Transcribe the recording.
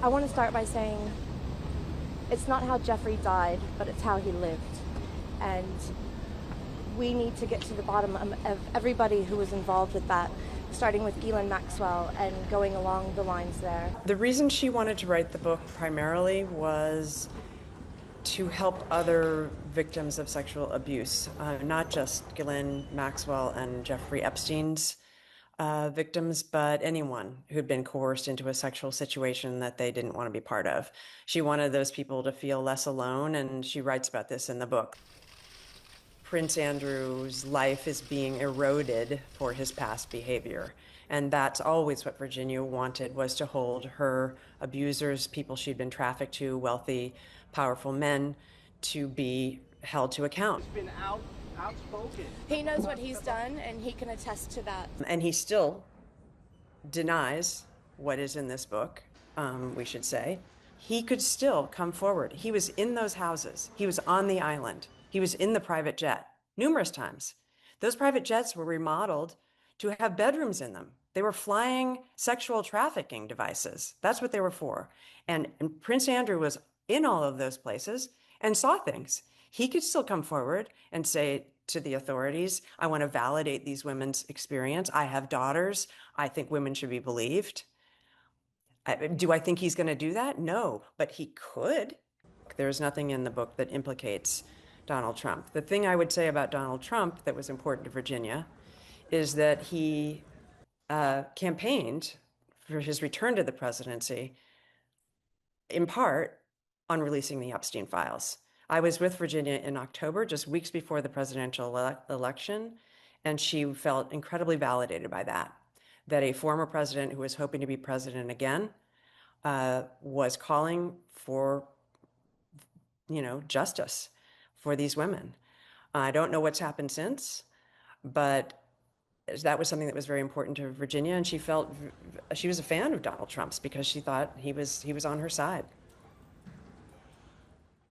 I want to start by saying it's not how Giuffre died, but it's how he lived. And we need to get to the bottom of everybody who was involved with that, starting with Ghislaine Maxwell and going along the lines there. The reason she wanted to write the book primarily was to help other victims of sexual abuse, not just Ghislaine Maxwell and Jeffrey Epstein's victims, but anyone who'd been coerced into a sexual situation that they didn't want to be part of. She wanted those people to feel less alone, and she writes about this in the book. Prince Andrew's life is being eroded for his past behavior. And that's always what Virginia wanted, was to hold her abusers, people she'd been trafficked to, wealthy, powerful men, to be held to account. He's been outspoken. He knows what he's done, and he can attest to that. And he still denies what is in this book, we should say. He could still come forward. He was in those houses. He was on the island. He was in the private jet numerous times. Those private jets were remodeled to have bedrooms in them. They were flying sexual trafficking devices. That's what they were for. And Prince Andrew was in all of those places and saw things. He could still come forward and say to the authorities, I want to validate these women's experience. I have daughters. I think women should be believed. Do I think he's going to do that? No, but he could. There's nothing in the book that implicates Donald Trump. The thing I would say about Donald Trump that was important to Virginia is that he campaigned for his return to the presidency in part on releasing the Epstein files. I was with Virginia in October, just weeks before the presidential election, and she felt incredibly validated by that a former president who was hoping to be president again was calling for, justice for these women. I don't know what's happened since, but that was something that was very important to Virginia, and she felt she was a fan of Donald Trump's because she thought he was on her side.